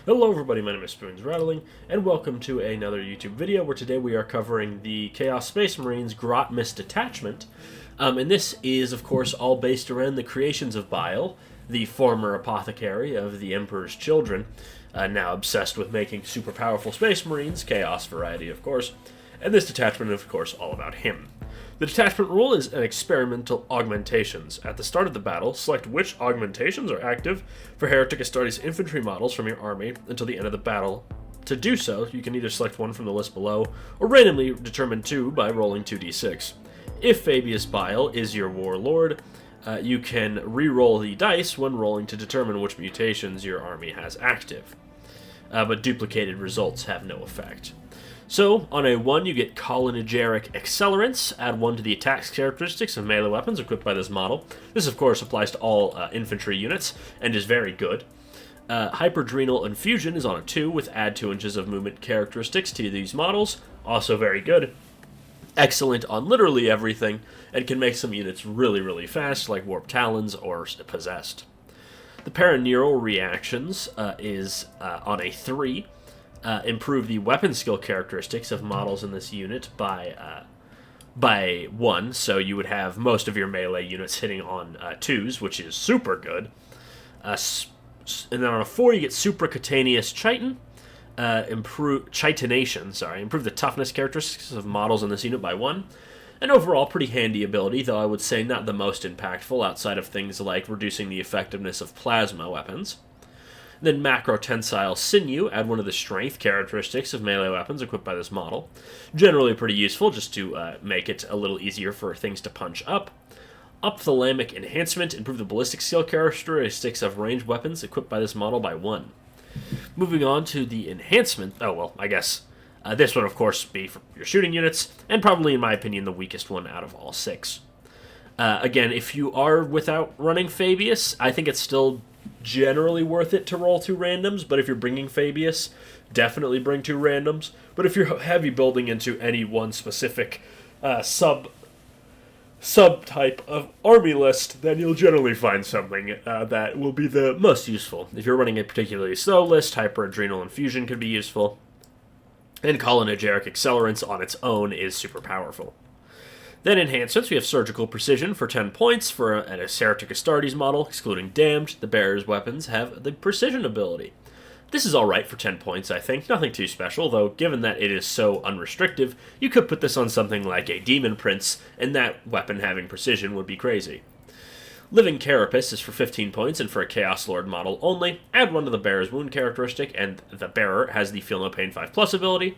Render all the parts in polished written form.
Hello everybody, my name is Spoons Rattling, and welcome to another YouTube video where today we are covering the Chaos Space Marines Grotmis Detachment. And this is, of course, all based around the creations of Bile, the former apothecary of the Emperor's Children, now obsessed with making super powerful Space Marines, Chaos variety, of course. And this detachment is, of course, all about him. The detachment rule is an experimental augmentations. At the start of the battle, select which augmentations are active for Heretic Astartes infantry models from your army until the end of the battle. To do so, you can either select one from the list below, or randomly determine two by rolling 2d6. If Fabius Bile is your warlord, you can re-roll the dice when rolling to determine which mutations your army has active. But duplicated results have no effect. So, on a 1, you get colonigeric accelerants. Add 1 to the attacks characteristics of melee weapons equipped by this model. This, of course, applies to all infantry units, and is very good. Hyperdrenal infusion is on a 2, with add 2 inches of movement characteristics to these models. Also very good. Excellent on literally everything, and can make some units really, really fast, like Warp Talons or Possessed. The Paraneural reactions is on a 3. Improve the weapon skill characteristics of models in this unit by 1, so you would have most of your melee units hitting on 2s, which is super good. And then on a 4, you get Supracutaneous Chitin. Improve the toughness characteristics of models in this unit by 1. An overall pretty handy ability, though I would say not the most impactful outside of things like reducing the effectiveness of plasma weapons. Then Macrotensile Sinew, add 1 of the strength characteristics of melee weapons equipped by this model. Generally pretty useful, just to make it a little easier for things to punch up. Ophthalmic Enhancement, improve the ballistic skill characteristics of ranged weapons equipped by this model by 1. Moving on to the enhancement, this one of course be for your shooting units, and probably in my opinion the weakest one out of all 6. Again, if you are without running Fabius, I think it's still generally worth it to roll 2 randoms, but if you're bringing Fabius, definitely bring 2 randoms. But if you're heavy building into any one specific subtype of army list, then you'll generally find something that will be the most useful. If you're running a particularly slow list, Hyperadrenal Infusion could be useful, and Colonigeric Accelerants on its own is super powerful. Then enhancements, we have Surgical Precision for 10 points for an Heretic Astartes model, excluding Damned. The bearer's weapons have the Precision ability. This is alright for 10 points, I think. Nothing too special, though given that it is so unrestrictive, you could put this on something like a Demon Prince, and that weapon having Precision would be crazy. Living Carapace is for 15 points, and for a Chaos Lord model only. Add 1 to the bearer's wound characteristic, and the bearer has the Feel No Pain 5+ ability.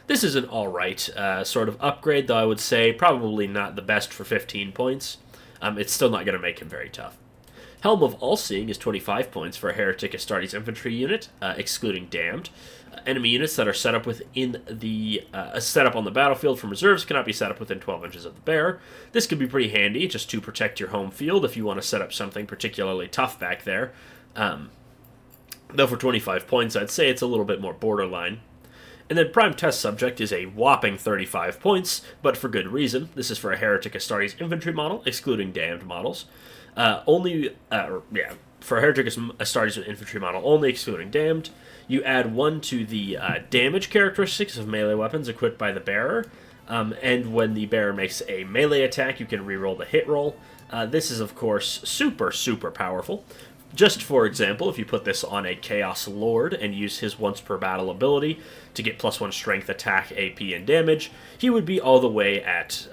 This is an alright sort of upgrade, though I would say probably not the best for 15 points. It's still not going to make him very tough. Helm of All-Seeing is 25 points for a Heretic Astartes infantry unit, excluding Damned. Enemy units that are set up within the set up on the battlefield from reserves cannot be set up within 12 inches of the bearer. This could be pretty handy just to protect your home field if you want to set up something particularly tough back there. Though for 25 points, I'd say it's a little bit more borderline. And then Prime Test Subject is a whopping 35 points, but for good reason. This is for a Heretic Astartes infantry model, excluding Damned models. For a Heretic Astartes infantry model only, excluding Damned, you add 1 to the damage characteristics of melee weapons equipped by the bearer, and when the bearer makes a melee attack, you can reroll the hit roll. This is, of course, super, super powerful. Just for example, if you put this on a Chaos Lord and use his once per battle ability to get +1 strength, attack, AP, and damage, he would be all the way at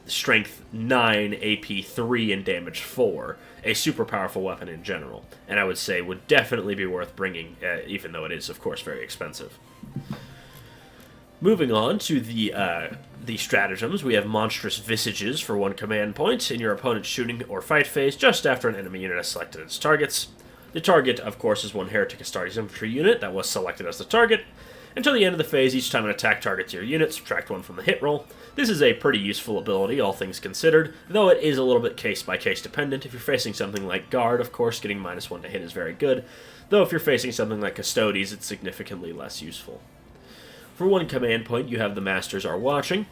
strength 9, AP 3, and damage 4. A super powerful weapon in general, and I would say would definitely be worth bringing, even though it is, of course, very expensive. Moving on to the stratagems, we have Monstrous Visages for 1 command point in your opponent's shooting or fight phase just after an enemy unit has selected its targets. The target, of course, is 1 Heretic Astartes infantry unit that was selected as the target. Until the end of the phase, each time an attack targets your unit, subtract 1 from the hit roll. This is a pretty useful ability, all things considered, though it is a little bit case-by-case dependent. If you're facing something like Guard, of course, getting -1 to hit is very good, though if you're facing something like Custodes, it's significantly less useful. For 1 command point, you have the Masters Are Watching.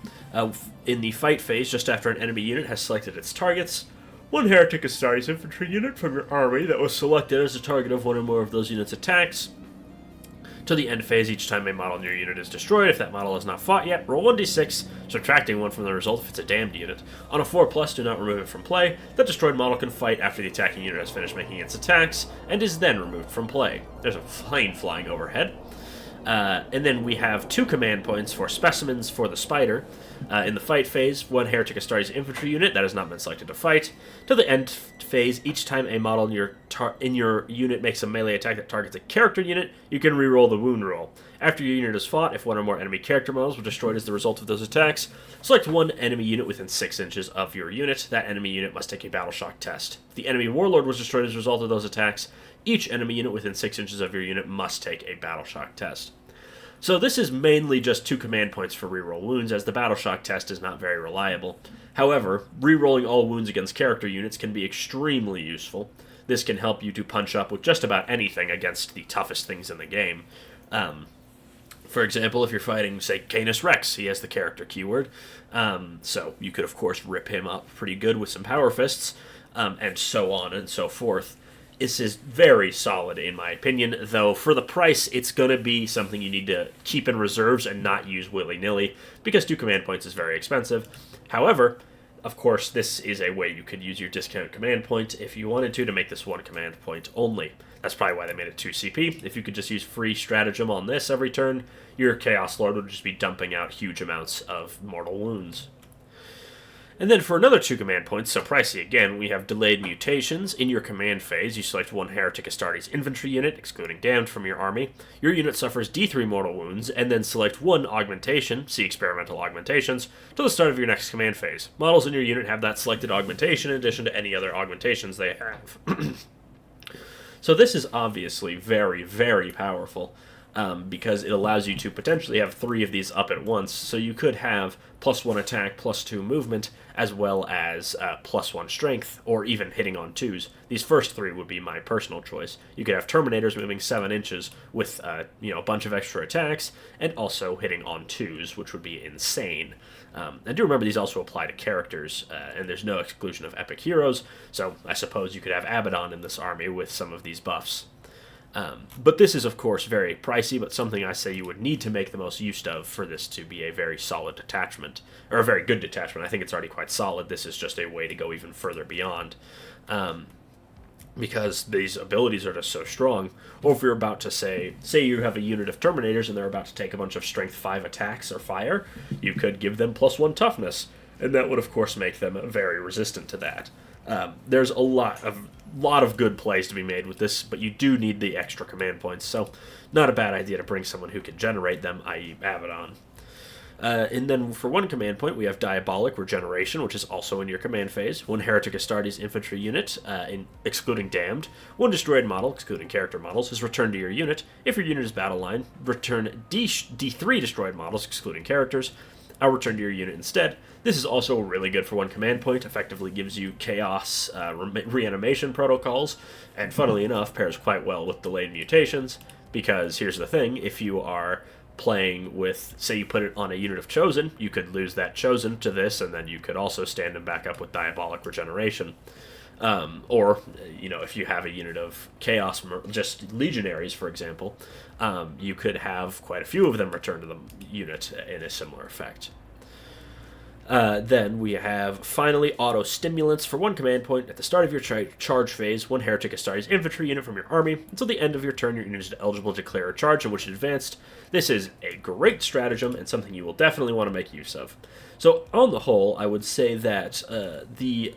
In the fight phase, just after an enemy unit has selected its targets, One Heretic Astartes infantry unit from your army that was selected as the target of one or more of those units' attacks To the end phase, each time a model in your unit is destroyed, if that model has not fought yet, roll 1d6, subtracting 1 from the result if it's a damned unit. On a 4+, do not remove it from play. That destroyed model can fight after the attacking unit has finished making its attacks, and is then removed from play. There's a plane flying overhead. And then we have 2 command points for specimens for the spider. In the fight phase, 1 Heretic Astartes infantry unit that has not been selected to fight. To the end phase, each time a model in your unit makes a melee attack that targets a character unit, you can reroll the wound roll. After your unit is fought, if 1 or more enemy character models were destroyed as the result of those attacks, select 1 enemy unit within 6 inches of your unit. That enemy unit must take a battle shock test. If the enemy warlord was destroyed as a result of those attacks, each enemy unit within 6 inches of your unit must take a battle shock test. So this is mainly just 2 command points for reroll wounds, as the battle shock test is not very reliable. However, rerolling all wounds against character units can be extremely useful. This can help you to punch up with just about anything against the toughest things in the game. For example, if you're fighting, say, Canis Rex, he has the character keyword, so you could, of course, rip him up pretty good with some power fists, and so on and so forth. This is very solid, in my opinion, though for the price, it's going to be something you need to keep in reserves and not use willy-nilly, because 2 command points is very expensive. However, of course, this is a way you could use your discount command point if you wanted to make this 1 command point only. That's probably why they made it 2 CP. If you could just use free stratagem on this every turn, your Chaos Lord would just be dumping out huge amounts of mortal wounds. And then for another 2 command points, so pricey again, we have Delayed Mutations. In your command phase, you select 1 Heretic Astartes infantry unit, excluding damned, from your army. Your unit suffers D3 mortal wounds, and then select 1 Augmentation, see Experimental Augmentations, to the start of your next command phase. Models in your unit have that selected augmentation in addition to any other augmentations they have. So this is obviously very, very powerful. Because it allows you to potentially have 3 of these up at once, so you could have +1 attack, +2 movement, as well as +1 strength, or even hitting on 2s. These first 3 would be my personal choice. You could have Terminators moving 7 inches with a bunch of extra attacks, and also hitting on 2s, which would be insane. And do remember these also apply to characters, and there's no exclusion of epic heroes, so I suppose you could have Abaddon in this army with some of these buffs. But this is, of course, very pricey, but something I say you would need to make the most use of for this to be a very solid detachment, or a very good detachment. I think it's already quite solid. This is just a way to go even further beyond, because these abilities are just so strong. Or if you're about to say you have a unit of Terminators and they're about to take a bunch of Strength 5 attacks or fire, you could give them +1 toughness, and that would, of course, make them very resistant to that. There's a lot of good plays to be made with this, but you do need the extra command points, so not a bad idea to bring someone who can generate them, i.e. Abaddon. And then for 1 command point, we have Diabolic Regeneration, which is also in your command phase. 1 Heretic Astartes infantry unit, excluding damned. 1 destroyed model, excluding character models, is returned to your unit. If your unit is battle line, return D3 destroyed models, excluding characters. I'll return to your unit instead. This is also really good for 1 command point, effectively gives you chaos reanimation protocols, and funnily enough, pairs quite well with Delayed Mutations, because here's the thing, if you are playing with, say you put it on a unit of Chosen, you could lose that Chosen to this, and then you could also stand them back up with Diabolic Regeneration. Or, if you have a unit of Chaos, just Legionaries, for example, you could have quite a few of them return to the unit in a similar effect. Then we have, finally, Auto-Stimulants for 1 command point. At the start of your charge phase, 1 Heretic Astartes infantry unit from your army. Until the end of your turn, your unit is eligible to declare a charge in which it advanced. This is a great stratagem and something you will definitely want to make use of. So, on the whole, I would say that the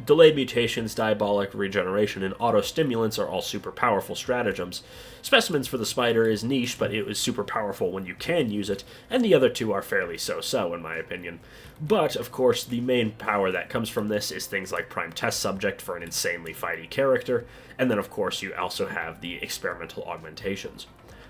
Delayed Mutations, Diabolic Regeneration, and Auto-Stimulants are all super powerful stratagems. Specimens for the Spider is niche, but it is super powerful when you can use it, and the other 2 are fairly so-so, in my opinion. But, of course, the main power that comes from this is things like Prime Test Subject for an insanely fighty character, and then, of course, you also have the Experimental Augmentations.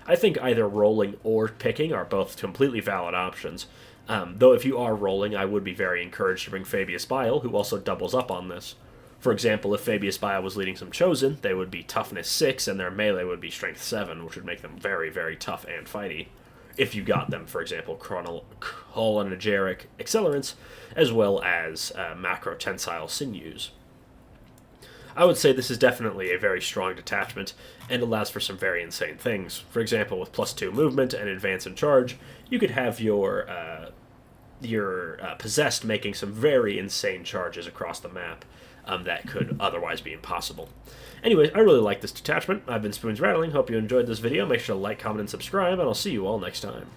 I think either rolling or picking are both completely valid options. Though if you are rolling, I would be very encouraged to bring Fabius Bile, who also doubles up on this. For example, if Fabius Bile was leading some Chosen, they would be Toughness 6, and their melee would be Strength 7, which would make them very, very tough and fighty. If you got them, for example, Chronogeric Accelerants, as well as Macro-Tensile Sinews. I would say this is definitely a very strong detachment and allows for some very insane things. For example, with +2 movement and advance and charge, you could have your possessed making some very insane charges across the map that could otherwise be impossible. Anyways, I really like this detachment. I've been Spoons Rattling. Hope you enjoyed this video. Make sure to like, comment, and subscribe, and I'll see you all next time.